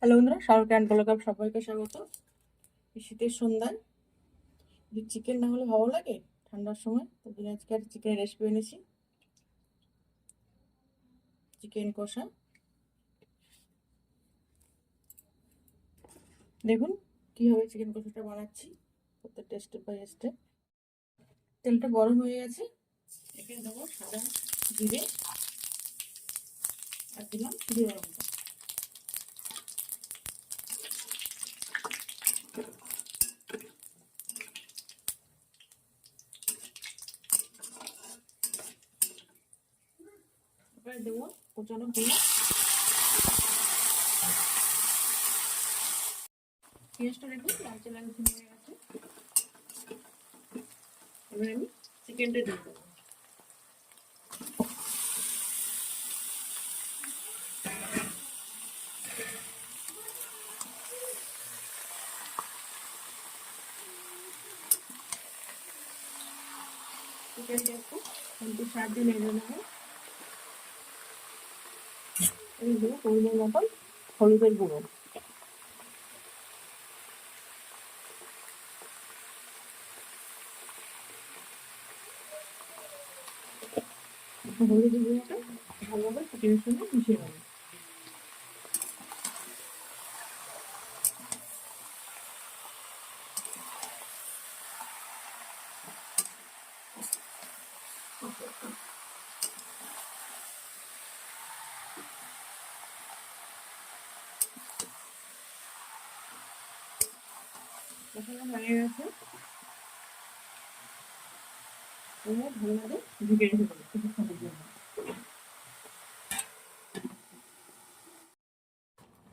Hello বন্ধুরা, Shahrukh and গোলকাপ সবাইকে স্বাগত। শীতের সন্ধ্যায় চিকেন না হলে ভালো লাগে ঠান্ডার সময়। তো আজকে আর চিকেনের রেসিপি এনেছি, চিকেন কষা। দেখুন কীভাবে চিকেন কষাটা বানাচ্ছি, প্রত্যেকটা স্টেপ বাই স্টেপ। তেলটা গরম হয়ে গেছে, এখানে দেবো সাদা জিরে আর দিলাম জিরে লঙ্কা। এবারে দেবো কোচানো পেঁয়াজ। পেঁয়াজটা দেখুন লালচে লালচে হয়ে গেছে। এবার আমি চিকেনটা দিয়ে দেবো। চিকেনটা একটু স্বাদ দিয়ে নেড়ে নেবো। এই দেবো পরিমাণ মতন হলুদের গুঁড়ো। হলুদের গুঁড়োটা ভালোভাবে চিকেনের সঙ্গে মিশিয়ে নেবো। মশলা হয়ে গেছে, এবার ভালোভাবে ঢেকে রেখে দেবো কিছুক্ষণের জন্য।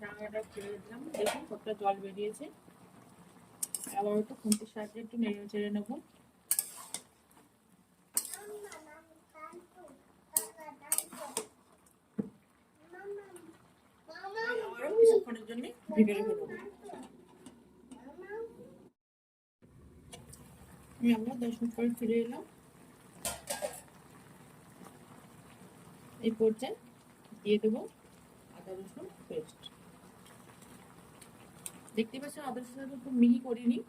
রান্নাটা ছেড়ে দিলাম, দেখুন কতটা জল বেরিয়েছে। আবার একটু খুন্তির সাহায্যে একটু নেড়ে চেড়ে নেবো। আবারও কিছুক্ষণের জন্য ঢেকে রেখে দেবো। আমরা 10 মিনিট পরে ফিরে এলাম। এই পর্যায়ে দিয়ে দেবো আদা রসুন পেস্ট। দেখতে পাচ্ছেন আদা রসুন খুব মিহি করিনি।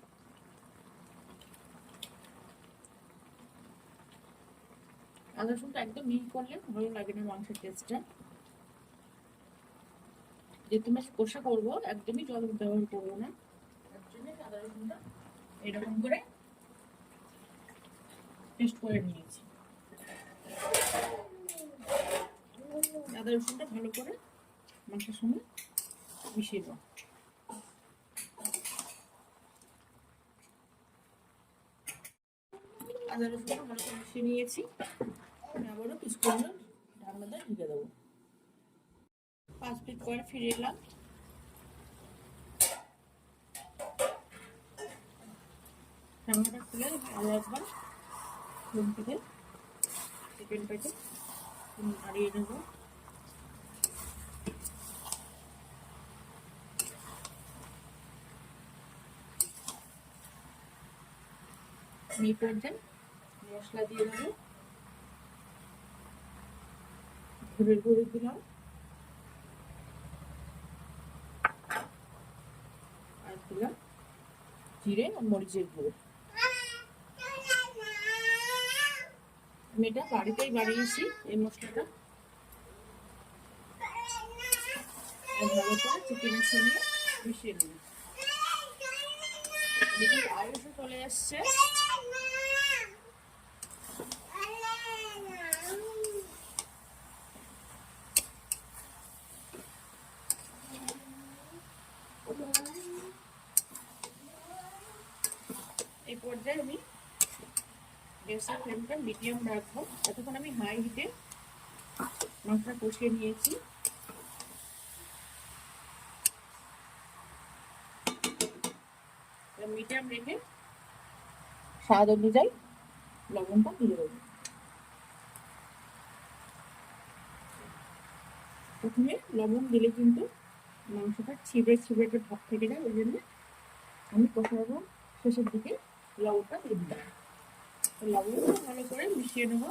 আদা রসুনটা একদম মিহি করলে ভালো লাগে না মাংসের টেস্টটা। যেহেতু আমি কষা করবো, একদমই জল ব্যবহার করবো না, তার জন্য আদা রসুনটা এরকম করে পেস্ট করে নিয়েছি। আদা রসুনটা ভালো করে মাংসের সঙ্গে মিশিয়ে দাও। আদা রসুনটা ভালো করে মিশিয়ে নিয়েছি। আমি আবারও কিছুক্ষণ ঢাকনাটা ঢেকে দেবো। 5 মিনিট পরে ফিরে এলাম। ঢাকনাটা খুলে আরো একবার রুম থেকে চিকেনটাকে নাড়িয়ে নেবো। এই পর্যায়ে মশলা দিয়ে দেবো। ধনের গুঁড়ো দিলাম, আর দিলাম জিরে আর মরিচের গুঁড়ো। আমি এটা বাড়িতেই বানিয়েছি এই মশলাটা। ভালো করে চিকেনের সঙ্গে মিশিয়ে নেব। দেখুন আয়ুষও চলে আসছে। এই পর্যায়ে আমি গ্যাসের ফ্লেমটা মিডিয়াম রাখবো। এতক্ষণ আমি হাই হিটে মাংসটা কষিয়ে নিয়েছি। মিডিয়াম রেখে স্বাদ অনুযায়ী লবণটা দিয়ে দেবো। প্রথমে লবণ দিলে কিন্তু মাংসটা ছিবড়ে ছিবড়ে একটা ভাব থেকে যায়, ওই জন্য আমি কষাবো শেষের দিকে লবণটা দিয়ে দিলাম। লবণটা ভালো করে মিশিয়ে নেবো।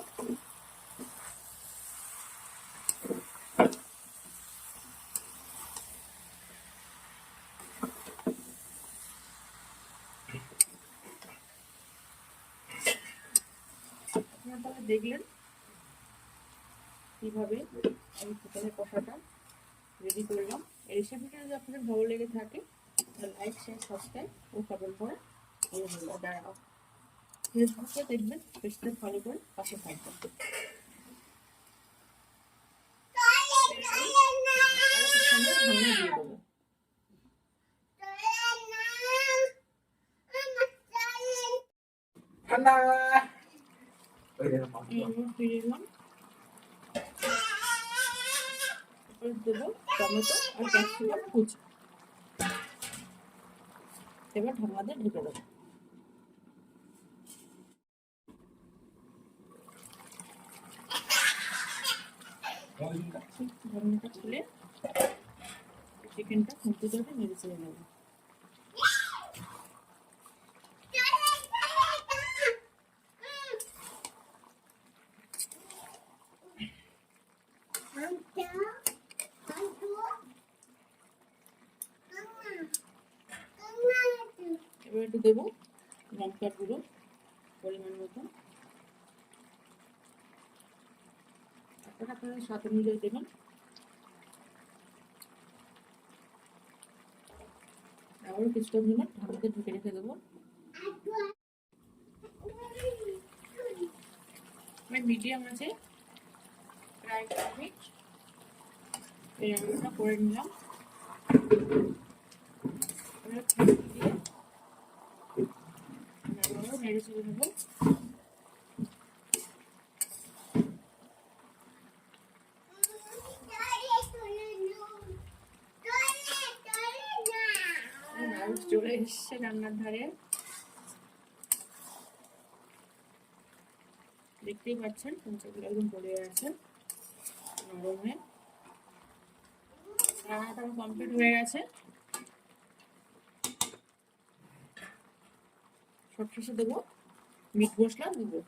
দেখলেন কিভাবে আমি চিকেনের কষাটা রেডি করলাম। এই রেসিপিটা যদি আপনাদের ভালো লেগে থাকে তাহলে লাইক শেয়ার সাবস্ক্রাইব ও কমেন্ট করে দাঁড়াও। ফেসবুকে দেখবেন, পেজটা ফলো করে পাশে থাকবেন। দিয়ে দেবো ফিরে এলাম, দেবো টমেটো আর ক্যাপসিকাম কুচি। এবার ঢাকনা দিয়ে ঢেকে দেবো। ঢাকনাটা খুলে চিকেনটা খুঁজতে যাবে, নেড়ে চেড়ে নেবো। এবার একটু দেবো লঙ্কার গুঁড়ো পরিমাণ মতো, আপনারা আপনাদের স্বাদ অনুযায়ী দেবেন। আবারও কিছুটা মিনিট ঢাকনাতে ঢেকে রেখে দেবো। আমি মিডিয়াম আছে প্রায় 1 মিনিট এই রান্নাটা করে নিলাম। নেড়ে চেড়ে নেবো। চলে এসছে রান্নার ধারে, দেখতেই পাচ্ছেন কঞ্চাগুলো একদম পড়ে আছে নরম হয়ে। রান্নাটা কমপ্লিট হয়ে গেছে। সবশেষে দেবো মিট মশলা দেবো।